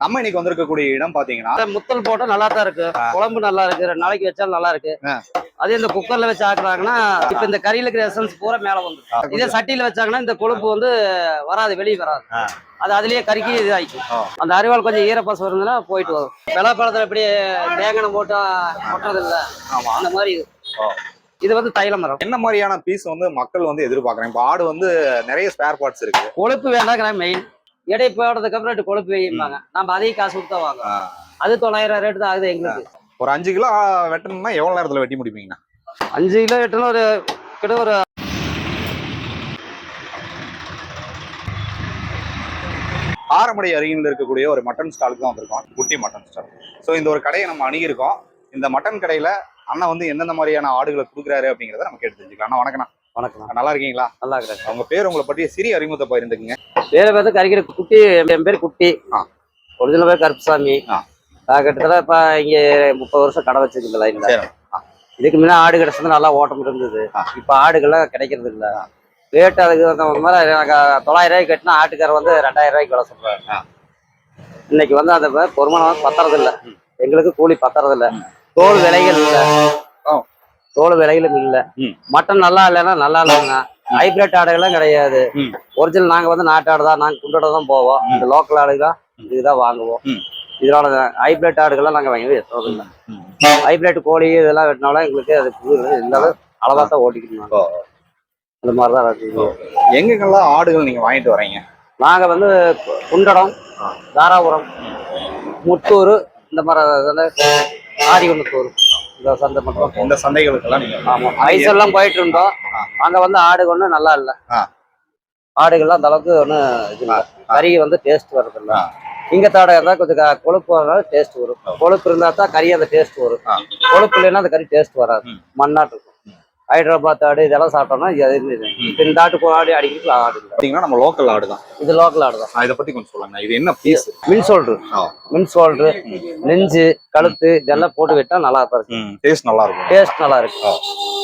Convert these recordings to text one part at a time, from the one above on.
நம்ம இன்னைக்கு வந்திருக்கக்கூடிய இடம் பாத்தீங்கன்னா முத்தல் போட்டா நல்லா தான் இருக்கு, குழம்பு நல்லா இருக்கு, 2 நாளைக்கு வச்சாலும் நல்லா இருக்கு. அதே இந்த குக்கர்ல வச்சு ஆக்குறாங்கன்னா இப்ப இந்த கறியில இருக்கிற எசன்ஸ் பூரா மேல வந்துடும். இதே சட்டியில வச்சாங்கன்னா இந்த கொழுப்பு வந்து வராது, வெளியே வராது. அது அதுலயே கறிக்கு இது ஆயிக்கும். அந்த அரிவாள் கொஞ்சம் ஈரப்பசம் இருந்ததுன்னா போயிட்டு வரும். வெள்ளாப்பழத்துல எப்படி தேங்கனை போட்டா கொட்டுறது இல்லை, அந்த மாதிரி இது வந்து தைல மரம். என்ன மாதிரியான பீஸ் வந்து மக்கள் வந்து எதிர்பார்க்கறாங்க? இப்ப ஆடு வந்து நிறைய ஸ்பேர் பார்ட்ஸ் இருக்கு. கொழுப்பு வேண்டாங்கிற மெயின். எடை போடுறதுக்கு அப்புறம் 2 கொழுப்பு வைப்பாங்க, நம்ம அதையும் காசு கொடுத்தா வாங்க. அது 900 ரேட்டு தான் ஆகுது எங்களுக்கு. ஒரு 5 கிலோ வெட்டணும்னா எவ்வளவு நேரத்துல வெட்டி முடிப்பீங்கன்னா? 5 கிலோ வெட்டணும் ஒரு கிட்ட ஒரு ஆரமடை அருகில் இருக்கக்கூடிய ஒரு மட்டன் ஸ்டாலுக்கு தான் வந்திருக்கோம், குட்டி மட்டன் ஸ்டால். ஸோ இந்த ஒரு கடையை நம்ம அணுகியிருக்கோம். இந்த மட்டன் கடையில அண்ணா வந்து எந்தெந்த மாதிரியான ஆடுகளை கொடுக்குறாரு அப்படிங்கிறத நம்ம கேட்டு தெரிஞ்சுக்கலாம். அண்ணா வணக்கண்ணா. வணக்கம். நல்லா இருக்கீங்களா? நல்லா இருக்கிறேன். அவங்க பேர், உங்களை பற்றிய சிறிய அறிமுகத்தை பகிர்ந்துக்குங்க. பேரை பார்த்து கறிக்கிற குட்டி. என் பேர் குட்டி. ஒரிஜினல் பேர் கருப்புசாமி. கிட்டத்தட்ட இப்ப இங்க 30 வருஷம் கடை வச்சிருக்கு இந்த லைன்ல. இதுக்கு முன்ன ஆடு கிடைச்சது, நல்லா ஓட்டம் இருந்தது. இப்ப ஆடுகள்லாம் கிடைக்கிறது இல்லை. ரேட்டு அதுக்கு வந்து மாதிரி 900 ரூபாய்க்கு கட்டினா ஆட்டுக்காரர் வந்து 2000 ரூபாய்க்கு விலை சொல்றாரு. இன்னைக்கு வந்து அந்த பொறுமணம் பத்துறது இல்லை, எங்களுக்கு கூலி பத்துறது இல்லை. தோல் விலைகள் இல்லை, தோல் விலைகளும் இல்லை. மட்டன் நல்லா இல்லைன்னா நல்லா இல்லைங்க. ஹைபிரிட் ஆடுகள்லாம் கிடையாது. ஒரிஜினல் நாங்க வந்து நாட்டு ஆடு தான், நாங்க குண்டோட தான் போவோம். இந்த லோக்கல் ஆடு தான் இதுதான் வாங்குவோம். இதோட ஹைபிரிட் ஆடுகள்லாம் நாங்க வாங்கி வெட்டுறது இல்லை. ஹைபிரிட் கோழி இதெல்லாம் வெட்டினாலும் எங்களுக்கு அது இருந்தாலும் அளவா தான் ஓட்டிக்கணும். அந்த மாதிரிதான். எங்கெங்கெல்லாம் ஆடுகள் நீங்க வாங்கிட்டு வரீங்க? நாங்க வந்து குண்டடம், தாராபுரம், முத்தூர், இந்த மாதிரி ஆதிகுணத்தூர், இந்த சந்தை மட்டும். இந்த சந்தைகளுக்கெல்லாம் நீங்க? ஆமா, ஐசெல்லாம் போயிட்டு இருந்தோம். அங்க வந்து ஆடுகள் ஒன்றும் நல்லா இல்லை. ஆடுகள்லாம் அந்த அளவுக்கு ஒன்றும் இது இல்லை. கறி வந்து டேஸ்ட் வருது இல்லை. இங்க தாடை இருந்தால் கொஞ்சம் கொழுப்பு வரனால டேஸ்ட் வரும். கொழுப்பு இருந்தா தான் கறி அந்த டேஸ்ட் வரும். கொழுப்பு இல்லைன்னா அந்த கறி டேஸ்ட் வராது. மண்ணாட்டு இருக்கும். ஹைதராபாத் ஆடு இதெல்லாம் சாப்பிட்டோம்னா இப்போ இந்த ஆட்டு ஆடு அடிக்கிறது ஆடு இல்லை. பார்த்தீங்கன்னா நம்ம லோக்கல் ஆடு தான். இது லோக்கல் ஆடு தான். இதை பத்தி கொஞ்சம் சொல்லுங்க. இது என்ன பீஸ்? மின் சோல்டர், நெஞ்சு, கழுத்து இதெல்லாம் போட்டு வெட்டினா நல்லா இருக்கும். டேஸ்ட் நல்லா இருக்கும். டேஸ்ட் நல்லா இருக்கும்.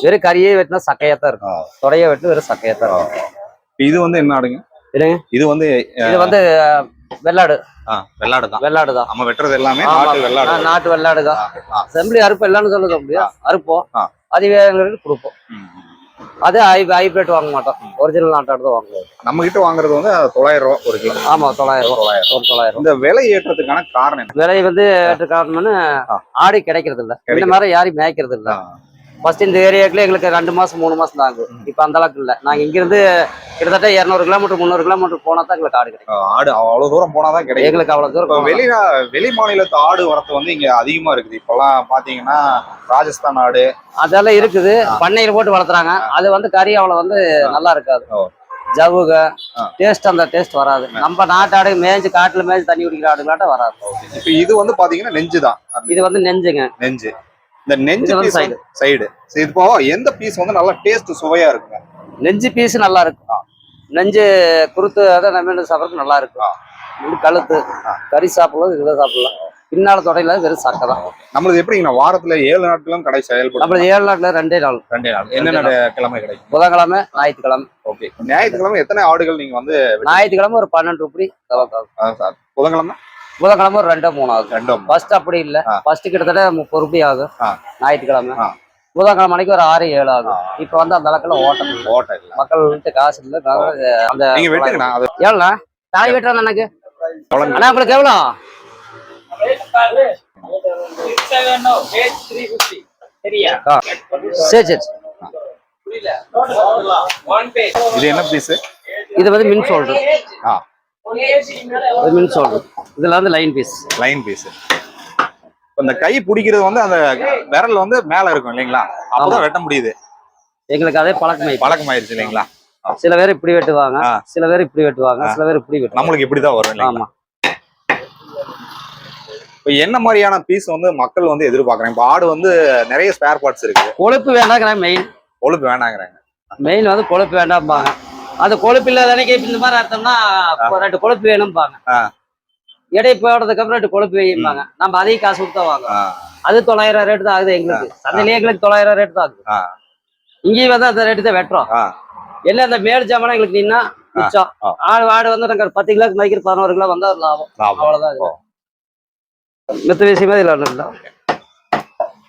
வெறும் கறியே வெட்டினா சக்கையா தான் இருக்கும். தொடையை வெட்டு வெறும் சக்கையா தான் இருக்கும். இது வந்து என்ன ஆடுங்க? இது வந்து வெள்ளாடு. வெள்ளாடு தான். வெள்ளாடு தான் நம்ம வெட்டுறது எல்லாமே நாட்டு வெள்ளாடு. நாட்டு வெள்ளாடு தான். செம்பிளி அறுப்பு எல்லாம்னு சொல்ல முடியாது. அறுப்போம், அது கொடுப்போம். அது ஹைபிரிட் வாங்க மாட்டோம், ஒரிஜினல் நாட்டாடு தான் வாங்குவோம். நம்ம கிட்ட வாங்குறது வந்து 900 ரூபா ஒரு கிலோ. ஆமா, 900. இந்த விலை ஏற்றத்துக்கான காரணம் என்ன? விலை வந்து ஏற்ற காரணம்னு ஆடு கிடைக்கிறது இல்லை. இந்த மாதிரி யாரும் மேய்க்கிறது இல்லை. ஃபர்ஸ்ட் இந்த ஏரியாக்குள்ள எங்களுக்கு 2 மாசம் 3 மாசம் தாங்க. இப்ப அந்த அளவுக்கு இல்லை. நாங்க இங்கிருந்து கிட்டத்தட்ட 200 கிலோமீட்டர் 300 கிலோமீட்டர் போனா தான் எங்களுக்கு ஆடு கிடைக்கும். ஆடு அவ்வளவு தூரம் போனாதான் கிடைக்கும் எங்களுக்கு. அவ்வளவு தூரம் வெளி மாநிலத்து ஆடு வரத்து வந்து இங்க அதிகமா இருக்குது. இப்பெல்லாம் பாத்தீங்கன்னா ராஜஸ்தான் ஆடு அதெல்லாம் இருக்குது, பண்ணையில போட்டு வளர்த்துறாங்க. அது வந்து கறி அவ்வளவு வந்து நல்லா இருக்காது. ஜவுக டேஸ்ட், அந்த டேஸ்ட் வராது. நம்ம நாட்டாடு மேய்ஞ்சு காட்டுல மேய்ஞ்சு தண்ணி குடிக்கிற ஆடுகளாட்ட வராது. இப்ப இது வந்து பாத்தீங்கன்னா நெஞ்சு தான். இது வந்து நெஞ்சுங்க. நெஞ்சு. இந்த நெஞ்சு சைடு இப்போ எந்த பீஸ் வந்து நல்லா டேஸ்ட் சுவையா இருக்குங்க? நெஞ்சு பீஸ் நல்லா இருக்கும். நெஞ்சு குருத்து அதை நம்ம சாப்பிட்றது நல்லா இருக்கும். கழுத்து கறி சாப்பிடலாம், இதுதான் சாப்பிடலாம். பின்னால தொடையில வெறும் சக்கை தான். நம்மளுக்கு எப்படிங்கண்ணா? வாரத்துல 7 நாட்களும் கடை செயல்படும். நம்மளுக்கு 7 நாட்ல 2 நாள். என்னென்ன கிழமை கிடைக்கும்? புதன்கிழமை, ஞாயிற்றுக்கிழமை. ஓகே. ஞாயிற்றுக்கிழமை எத்தனை ஆடுகள் நீங்க வந்து? ஞாயிற்றுக்கிழமை ஒரு 12 ரூபாய். புதன்கிழமை ஒரு 2-3 ஆகும். ஃபர்ஸ்ட் அப்படி இல்ல, ஃபர்ஸ்ட் கிட்டத்தட்ட 30 ரூபாய் ஆகும் ஞாயிற்றுக்கிழமை. புதன்கிழமை மணிக்கு ஒரு 6-7 ஆகும். இப்ப வந்து அந்த அளவுக்குல ஓட்டம் இல்ல, மக்கள் காசு இல்ல. அந்த எவ்வளோ தாய் வெட்டுறாங்க எனக்கு ஆனா உங்களுக்கு எவ்வளோ? சரி சரி. இது என்ன பீஸ்? இது வந்து மின் சோல்டர். மின் சோல்டர். இதுல வந்து லைன் பீஸ். இந்த கை பிடிக்கிறது வந்து அந்த விரல் வந்து மேல இருக்கும் இல்லைங்களா? அப்பதான் வெட்ட முடியுது. எங்களுக்கு அதே பழக்கமாயிருச்சு இல்லைங்களா? சில பேர் இப்படி வெட்டுவாங்க, சில பேர் இப்படி வெட்டுவாங்க, சில பேர் இப்படி வெட்டுவாங்க. நம்மளுக்கு இப்படிதான் வரும். ஆமா. இப்ப என்ன மாதிரியான பீஸ் வந்து மக்கள் வந்து எதிர்பார்க்கறாங்க? இப்ப ஆடு வந்து நிறைய ஸ்பேர் பார்ட்ஸ் இருக்கு. கொழுப்பு வேண்டாங்கிறாங்க. மெயின் வந்து கொழுப்பு வேண்டாம்பாங்க. அது கொழுப்பு இல்லாத அன்னைக்கு இந்த மாதிரி அர்த்தம்னா 2 கொழுப்பு வேணும்பாங்க. எடை போடுறதுக்கு அப்புறம் 2 கொழுப்பு வைப்பாங்க. நம்ம அதையும் காசு கொடுத்தா வாங்க. அது 900 ரேட்டு தான் ஆகுது எங்களுக்கு. சந்தையிலே எங்களுக்கு 900 ரேட்டு தான் ஆகுது. இங்கேயும் வந்து அந்த ரேட்டு தான் வெட்டுறோம். என்ன அந்த மேல் ஜாமான் எங்களுக்கு நின்னா மிச்சம். ஆடு வந்து நாங்க 10 கிலோக்கு மதிக்கிற 11 கிலோ வந்தா லாபம். அவ்வளவுதான். மித்த விஷயமே இதில் ஒன்றும் இல்லை.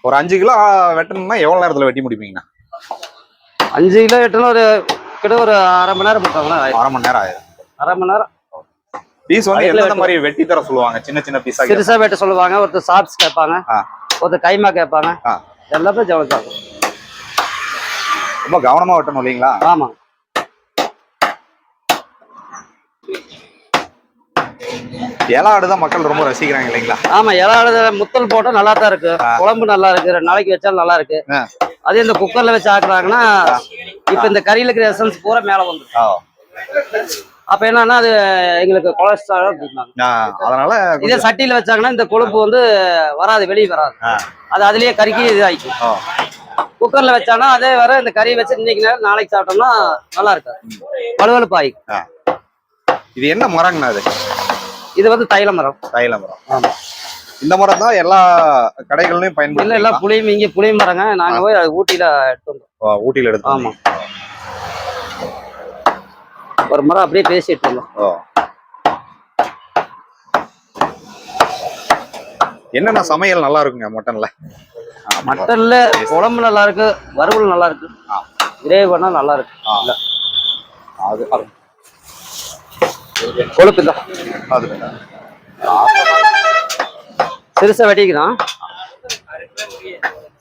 ஒரு 5 கிலோ வெட்டணும்னா எவ்வளவு நேரத்துல வெட்டி முடிப்பீங்கண்ணா? 5 கிலோ வெட்டணும் ஒரு கிட்ட ஒரு அரை மணி நேரம் 3/4 மணி நேரம் ஆயிடும். 1/2 மணி நேரம் ஆயிடும். அரை மணி நேரம். பீஸ் வந்து எந்த மாதிரி வெட்டி தர சொல்லுவாங்க? சின்ன சின்ன பீஸா சிறுசா வெட்ட சொல்லுவாங்க. ஒருத்தர் சாப்ஸ் கேட்பாங்க, ஒருத்தர் கைமா கேட்பாங்க. எல்லாமே ஜவளம். ரொம்ப கவனமா வெட்டணும் இல்லைங்களா? ஆமா. இலை ஆடுதான் மக்கள் ரொம்ப ரசிக்கிறாங்க இல்லைங்களா? ஆமா, இலை ஆடு முத்தல் போட்டா நல்லா தான் இருக்கு. குழம்பு நல்லா இருக்கு, 2 நாளைக்கு வச்சாலும் நல்லா இருக்கு. அதே இந்த குக்கர்ல வச்சு ஆக்குறாங்கன்னா இப்ப இந்த கறியில இருக்கிற எசன்ஸ் பூரா மேல வந்துடும். அப்ப என்னன்னா அது எங்களுக்கு கொலஸ்ட்ரால் அப்படிம்பாங்க. அதனால இதே சட்டியில வச்சாங்கன்னா இந்த கொழுப்பு வந்து வராது, வெளியே வராது. அது அதுலயே கறிக்கு இது ஆயிக்கும். குக்கர்ல வச்சானா அதே வர இந்த கறியை வச்சு இன்னைக்கு நேரம் நாளைக்கு சாப்பிட்டோம்னா நல்லா இருக்காது, வலுவலுப்பு ஆயிக்கும். இது என்ன மரங்கண்ணா? இது வந்து தைல மரம். தைல மரம். ஆமா. இந்த மரம் தான் எல்லா கடைகள்லயும் பயன்படுது. எல்லாம் புளியும், இங்க புளிய மரங்க. நாங்க போய் ஊட்டியில எடுத்து வந்தோம். ஊட்டியில எடுத்து. ஆமா. ஒரு மரம் அப்படியே பேசிட்டு இருந்தோம். என்னென்ன சமையல் நல்லா இருக்குங்க மட்டன்ல? மட்டன்ல குழம்பு நல்லா இருக்கு, வறுவல் நல்லா இருக்கு, கிரேவி பண்ணா நல்லா இருக்கு. அது கொழுப்பு தான். அது சிறுசா வெட்டிக்கலாம்.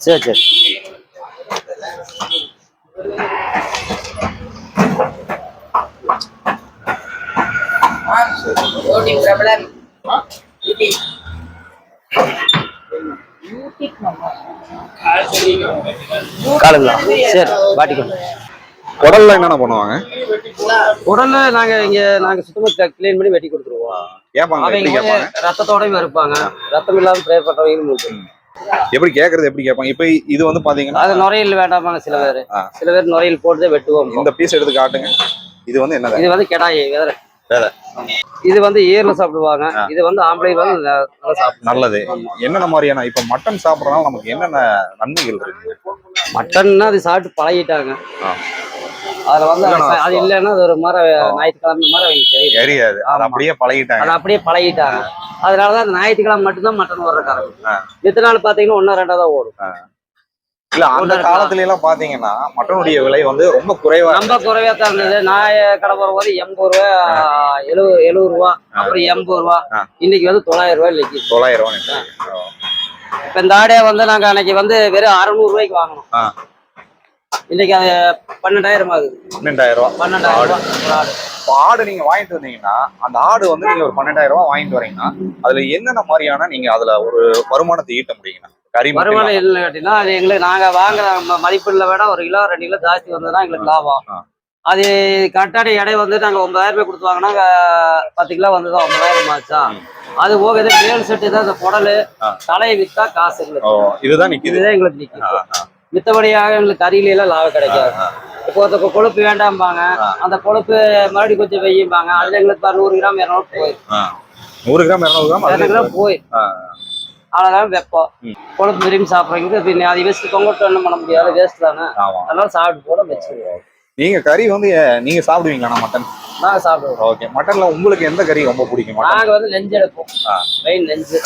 சரி சரி. காலுங்களா? சரி, வாட்டிக்கணும். குடல்ல என்னென்ன பண்ணுவாங்க? உடனே நாங்க சுத்தமா கிளீன் பண்ணி வெட்டி கொடுத்துருவோம். அவங்க ரத்தத்தோடயும் இருப்பாங்க, ரத்தம் இல்லாம ப்ரே பண்றவங்க. எப்படி கேக்குறது? எப்படி கேட்பாங்க? இப்ப இது வந்து பாத்தீங்கன்னா அது நுரையில் வேண்டாமாங்க சில பேர் நுரையில் போட்டு வெட்டுவோம். இந்த பீஸ் எடுத்து காட்டுங்க. இது வந்து என்ன? இது வந்து கெடாய் வேற. இது வந்து ஈரல சாப்பிடுவாங்க. இது வந்து ஆம்பளை வந்து நல்லது. என்னென்ன மாதிரியான இப்ப மட்டன் சாப்பிடறதுனால நமக்கு என்னென்ன நன்மைகள் இருக்கு? மட்டன்னா அது சாப்பிட்டு பழகிட்டாங்க. அதுல வந்து அது இல்லைன்னா அது ஒரு மாதிரி ஞாயிற்றுக்கிழமை மாதிரி அவங்களுக்கு தெரியாது. அப்படியே பழகிட்டாங்க. அதனாலதான் அந்த ஞாயிற்றுக்கிழமை மட்டும்தான் மட்டன் வர்ற காரணம். மித்த நாள் பாத்தீங்கன்னா 1 2 தான் ஓடும். இல்ல அந்த காலத்துல எல்லாம் பாத்தீங்கன்னா மட்டனுடைய விலை வந்து ரொம்ப குறைவா தான் இருந்தது. நான் கடை போகும்போது 80 ரூபா, 70 ரூபா, அப்புறம் 80 ரூபா. இன்னைக்கு வந்து 900 ரூபாய். இன்னைக்கு 900 ரூபாய். இப்ப இந்த ஆடையை வந்து நாங்க அன்னைக்கு வந்து வெறும் 600 ரூபாய்க்கு வாங்கணும். இன்னைக்கு அது 12,000 ஆகுது. 12,000 ரூபா. 12,000 ரூபா ஒரு ஆடு. ஆடு நீங்க வாங்கிட்டு வந்தீங்கன்னா அந்த ஆடு வந்து நீங்க ஒரு 12,000 ரூபாய் வாங்கிட்டு வரீங்கன்னா அதுல என்னென்ன மாதிரியான நீங்க அதுல ஒரு வருமானத்தை ஈட்ட முடியுங்கன்னா? வருமானம் இல்லை கேட்டீங்கன்னா அது எங்களுக்கு நாங்க வாங்குற மதிப்புல விட 1 கிலோ 2 கிலோ ஜாஸ்தி வந்ததுன்னா எங்களுக்கு லாபம். அது கரெக்டான எடை வந்து நாங்க 9,000 ரூபாய் கொடுத்து வாங்கினா 10 கிலோ வந்ததுதான் 9,000 ஆச்சா. அது போக ஏதோ மேல் செட்டு தான் இந்த குடலு தலையை வித்தா காசு எங்களுக்கு இதுதான் எங்களுக்கு நிற்கும். மித்தபடியாக எங்களுக்கு கறியில எல்லாம் லாபம் கிடைக்காது. இப்போ ஒருத்த கொழுப்பு வேண்டாம்பாங்க, அந்த கொழுப்பு மறுபடியும் கொஞ்சம் வெய்யும்பாங்க. அதுல எங்களுக்கு 100 கிராம் 200 போயிடும். 100 கிராம் 200 கிராம் போயிடும். அவ்வளவுதான் வைப்போம். கொழுப்பு விரும்பி சாப்பிட்றவங்க அது வேஸ்ட் கொங்கட்டு ஒன்றும் பண்ண முடியாது, வேஸ்ட் தானே. அதனால சாப்பிட்டு போட வச்சுருவோம். நீங்க கறி வந்து நீங்க சாப்பிடுவீங்களா? மட்டன் நாங்க சாப்பிடுவோம். ஓகே. மட்டன்ல உங்களுக்கு எந்த கறி ரொம்ப பிடிக்கும்? நாங்க வந்து நெஞ்சு எடுப்போம். மெயின் நெஞ்சு,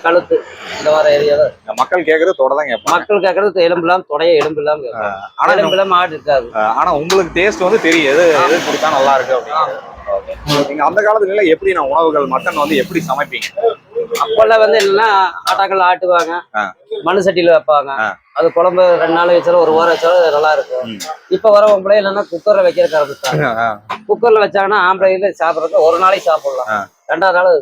கழுத்து, இந்த மாதிரி ஏரியால மக்கள் கேட்கறது தொட தான் கேட்பாங்க. மக்கள் கேட்கறது எலும்பு இல்லாம தொடைய எலும்பு இல்லாம எலும்பு இல்லாம ஆடு இருக்காது. ஆனா உங்களுக்கு டேஸ்ட் வந்து தெரியும் எது கொடுத்தா நல்லா இருக்கு அப்படின்னு. நீங்க அந்த காலத்துல எப்படி நான் உணவுகள் மட்டன் வந்து எப்படி சமைப்பீங்க? அப்பெல்லாம் வந்து என்னன்னா ஆட்டாக்கள் ஆட்டுவாங்க, மண் சட்டியில வைப்பாங்க. அது குழம்பு 2 நாள் வச்சாலும் 1 வாரம் வச்சாலும் நல்லா இருக்கும். இப்ப வர பொம்பளை இல்லைன்னா குக்கர்ல வைக்கிற ஆரம்பிச்சாங்க. குக்கர்ல வச்சாங்கன்னா ஆம்பளை சாப்பிடறதுக்கு 1 நாளைக்கு சாப்பிடலாம், 2வது நாள்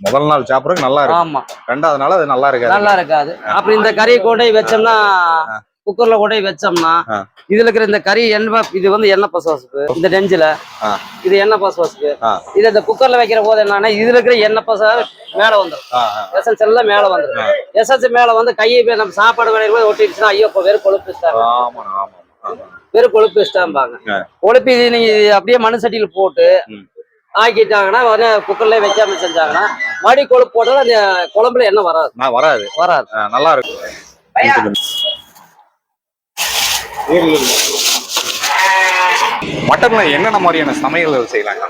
முதல் நாள் சாப்பிடறதுக்கு நல்லா இருக்கும். ஆமா, 2வது நாள் அது நல்லா இருக்காது. அப்படி இந்த கறியை கொண்டு வச்சோம்னா குக்கர்ல கொண்டு வச்சோம்னா இதுல இருக்கிற இந்த கறி எண்ணெய், இது வந்து எண்ணெய் பசுவாசுக்கு, இந்த நெஞ்சில இது எண்ணெய் பசுவாசுக்கு. இது இந்த குக்கர்ல வைக்கிற போது என்னன்னா இதுல இருக்கிற எண்ணெய் பசு மேல வந்துடும், எசன்ஸ் எல்லாம் மேல வந்துடும். எசன்ஸ் மேல வந்து கையை நம்ம சாப்பாடு வேலையை ஒட்டிடுச்சுன்னா ஐயோ வெறும் கொழுப்பு இஷ்டாம்பாங்க. கொழுப்பு இது நீங்க அப்படியே மண் சட்டியில போட்டு ஆக்கிட்டாங்கன்னா குக்கர்ல வைக்காம செஞ்சாங்கன்னா மடி கொழுப்பு போட்டாலும் அந்த குழம்புல எண்ணெய் வராது. நல்லா இருக்கும். மட்டன்ல என்னென்ன மாதிரியான சமையல்கள் செய்யலாங்க?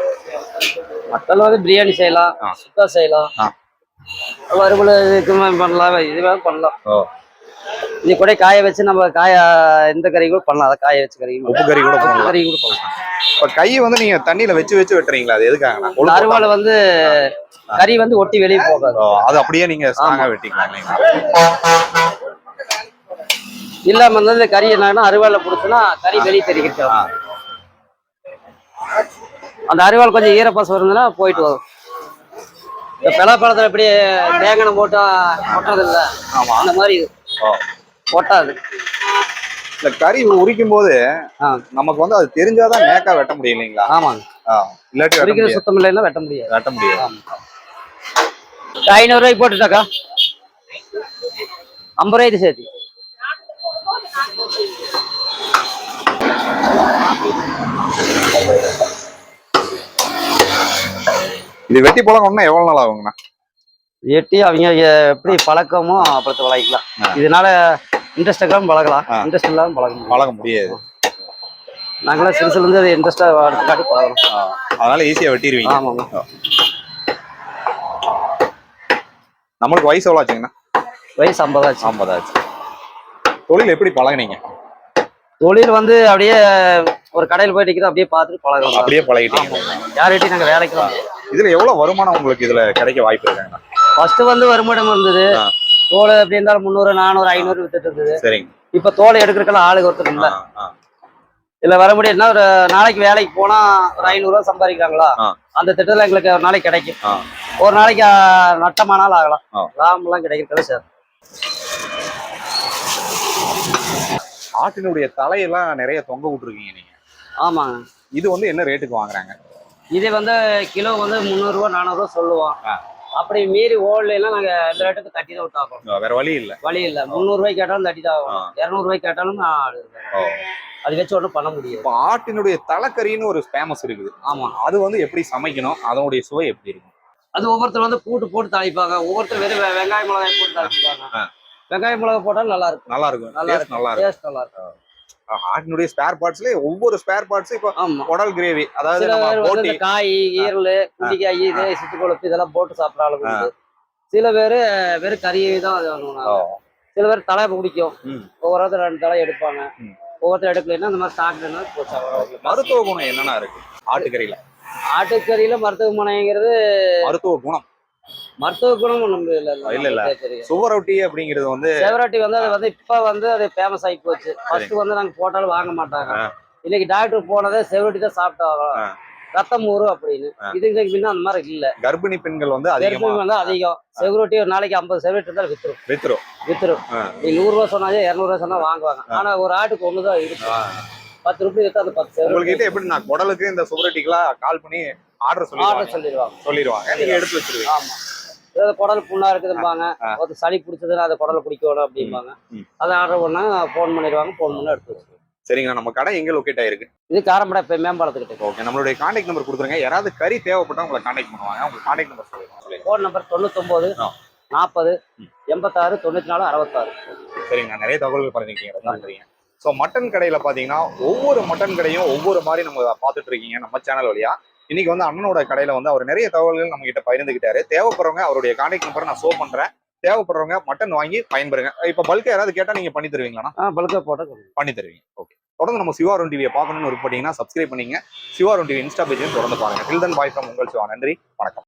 மட்டன் வந்து பிரியாணி செய்யலாம், ஆ. சுக்கா செய்யலாம், ஆ. வறுவல் இதுக்குமே பண்ணலாம், இதுவே பண்ணலாம். ஓ. இது கூட காய வச்சு நம்ம இந்த கறி கூட பண்ணலாம். அதை காய வச்சு கறி உப்பு கறி கூட பண்ணலாம். கறி கூட பண்ணலாம். இப்ப கை வந்து நீங்க தண்ணியில வச்சு வச்சு வெட்டுறீங்களா? அது எதுக்காக? இந்த அருவாள் வந்து கறி வந்து ஒட்டி வெளியே போகாது. அது அப்படியே நீங்க ஸ்ட்ராங்கா வெட்டிக்கலாம் இல்லைங்களா? இல்லாம வந்து இந்த கறி என்னன்னா அருவாள்ல பிடிச்சுன்னா கறி வெளியே தெரிவிக்க. அந்த அருவாள் கொஞ்சம் ஈரப்பசம் இருந்ததுன்னா போயிட்டு வரும். இந்த பலாப்பழத்துல எப்படி தேங்கனம் போட்டா கொட்டுறது இல்லை, அந்த மாதிரி கொட்டாது. இந்த கறி உரிக்கும் போது நமக்கு வந்து அது தெரிஞ்சாதான் நேக்கா வெட்ட முடியும் இல்லைங்களா? ஆமாங்க. இல்லாட்டி உரிக்கிற சுத்தம் இல்லைன்னா வெட்ட முடியாது. வெட்ட முடியாது. 500 ரூபாய்க்கு போட்டுட்டாக்கா 50 ரூபாய்க்கு சேர்த்து. இது வெட்டி போலாம் எவ்வளவு நாள் ஆகுங்கண்ணா? வெட்டி அவங்க எப்படி பழக்கமோ அப்புறத்தை பழகிக்கலாம். இதனால இன்ட்ரெஸ்ட் இருக்காம பழகலாம், இன்ட்ரெஸ்ட் இல்லாம பழக முடியாது. நாங்களாம் சிறுசுல இருந்து அது இன்ட்ரெஸ்டா காட்டி பழகலாம். அதனால ஈஸியா வெட்டிடுவீங்க. ஆமாங்க. நம்மளுக்கு வயசு எவ்வளவு ஆச்சுங்கண்ணா? வயசு 50 ஆச்சு. 50 ஆச்சு. தொழில் எப்படி பழகுனீங்க? தொழில் வந்து அப்படியே ஒரு கடையில் போய் நிற்கிறது அப்படியே பார்த்துட்டு பழகலாம். அப்படியே பழகிட்டீங்க. யார்கிட்டையும் நாங்கள் வேலைக்கு தான். இதுல எவ்வளவு வருமானம் உங்களுக்கு இதுல கிடைக்க வாய்ப்பு இருக்காங்கண்ணா? ஃபர்ஸ்ட் வந்து வருமானம் இருந்தது. தோல் எப்படி இருந்தாலும் 300, 400, 500 வித்துட்டு இருந்தது. சரிங்க. இப்ப தோலை எடுக்கிறதுக்கெல்லாம் ஆளுக்கு ஒருத்தர் இல்லை. இதுல வர முடியும்னா ஒரு நாளைக்கு வேலைக்கு போனா ஒரு 500 ரூபா சம்பாதிக்கிறாங்களா, அந்த திட்டத்துல எங்களுக்கு ஒரு நாளைக்கு கிடைக்கும். ஒரு நாளைக்கு நட்டமானாலும் ஆகலாம், லாபம் எல்லாம் கிடைக்கிறது சார். ஆட்டினுடைய தலையெல்லாம் நிறைய தொங்க விட்டுருக்கீங்க நீங்க. ஆமாங்க. இது வந்து என்ன ரேட்டுக்கு வாங்குறாங்க? இது வந்து கிலோ வந்து 300 ரூபா 400 ரூபா சொல்லுவோம். அப்படி மீறி ஓடலாம் நாங்க இந்த ரேட்டுக்கு தட்டி தான் விட்டாகும். வேற வழி இல்ல. 300 ரூபாய்க்கு கேட்டாலும் தட்டி தான் ஆகும், 200 ரூபாய்க்கு கேட்டாலும் அது வச்சு ஒன்றும் பண்ண முடியும். இப்போ ஆட்டினுடைய தலைக்கறின்னு ஒரு ஃபேமஸ் இருக்குது. ஆமா. அது வந்து எப்படி சமைக்கணும், அதனுடைய சுவை எப்படி இருக்கும்? அது ஒவ்வொருத்தர் வந்து போட்டு தாளிப்பாங்க, ஒவ்வொருத்தர் வெறும் வெங்காய மிளகாய் போட்டு தாளிப்பாங்க. வெங்காய மிளகாய் போட்டாலும் நல்லா இருக்கும். நல்லா இருக்கும். ஆட்டினுடைய ஸ்பேர் பார்ட்ஸ்ல ஒவ்வொரு ஸ்பேர் பார்ட்ஸ் இப்போ குடல் கிரேவி, அதாவது நம்ம காய், ஈரல், குண்டிக்காய், இது சித்து கொழுப்பு இதெல்லாம் போட்டு சாப்பிட்ற அளவுக்கு. சில பேர் வெறும் கறி தான் சில பேர் தலை பிடிக்கும். ஒவ்வொருத்தர் 2 தலை எடுப்பாங்க, ஒவ்வொருத்தர் எடுக்கலைன்னா இந்த மாதிரி ஸ்டாக். மருத்துவ குணம் என்னென்ன இருக்கு ஆட்டுக்கறியில? ஆட்டுக்கறியில மருத்துவ குணங்கிறது மருத்துவ குணம் ஒண்ணும் இல்ல. சுவரொட்டி அப்படிங்கிறது வந்து சுவரொட்டி வந்து அது வந்து இப்ப வந்து அது ஃபேமஸ் ஆகி போச்சு. ஃபர்ஸ்ட் வந்து நாங்க போட்டாலும் வாங்க மாட்டாங்க. இன்னைக்கு டாக்டர் போனதே செவரொட்டி தான் சாப்பிட்டாங்க, ரத்தம் ஊறும் அப்படின்னு. இதுக்கு முன்ன அந்த மாதிரி இல்ல. கர்ப்பிணி பெண்கள் வந்து அதிகம் செவரொட்டி ஒரு நாளைக்கு 50 செவரொட்டி இருந்தாலும் வித்துரும். நீ 100 ரூபா சொன்னாலே 200 ரூபா சொன்னா வாங்குவாங்க. ஆனா ஒரு ஆட்டுக்கு ஒண்ணுதான் இருக்கு. 10 ரூபாய் வித்தா அது 10 செவரொட்டி. உங்களுக்கு எப்படி நான் குடலுக்கு இந்த சுவரொட்டிக்கெல்லாம் கால் பண்ணி ஆர்டர் சொல்லிடுவாங்க, நீங்க எடுத்து வச்சிருவீங்க. ஆமா. ஏதாவது குடல் புண்ணா இருக்குதுப்பாங்க, ஒரு சளி பிடிச்சதுன்னா அதை குடலை பிடிக்கணும் அப்படிம்பாங்க. அதை ஆர்டர் பண்ணா ஃபோன் பண்ணிடுவாங்க, ஃபோன் பண்ணி எடுத்து வச்சுருவாங்க. சரிங்க. நம்ம கடை எங்க லொக்கேட் ஆயிருக்கு? இது காரமடை இப்ப மேம்பாலத்துக்கிட்ட. ஓகே. நம்மளுடைய கான்டாக்ட் நம்பர் கொடுத்துருங்க. யாராவது கறி தேவைப்பட்டா உங்களை கான்டாக்ட் பண்ணுவாங்க. உங்க கான்டாக்ட் நம்பர் சொல்லுங்க. Phone number 99 40 86 94 66. சரிங்க. நான் நிறைய தகவல்கள் பண்ணிருக்கீங்க. ஸோ மட்டன் கடையில பாத்தீங்கன்னா ஒவ்வொரு மட்டன் கடையும் ஒவ்வொரு மாதிரி நம்ம பார்த்துட்டு இருக்கீங்க நம்ம சேனல் வழியா. இன்னைக்கு வந்து அண்ணனோட கடையில வந்து அவர் நிறைய தகவல்கள் நம்ம கிட்ட பகிர்ந்துகிட்டாரு. தேவைப்படுறவங்க அவருடைய கான்டாக்ட் நம்பரை நான் ஷோ பண்றேன். தேவைப்படுறவங்க மட்டன் வாங்கி பயன்பெறுங்க. இப்ப பல்கா யாராவது கேட்டா நீங்க பண்ணி தருவீங்களா? பல்கா போட்டா பண்ணி தருவீங்க. ஓகே. தொடர்ந்து நம்ம சிவாருன் டிவியை பார்க்கணும்னு விருப்பப்பட்டீங்கன்னா சப்ஸ்கிரைப் பண்ணீங்க. சிவாருன் டிவி இன்ஸ்டா பேஜையும் தொடர்ந்து பாருங்க. டில் தென் பாய் ஃப்ரம் உங்கள் சிவா. நன்றி, வணக்கம்.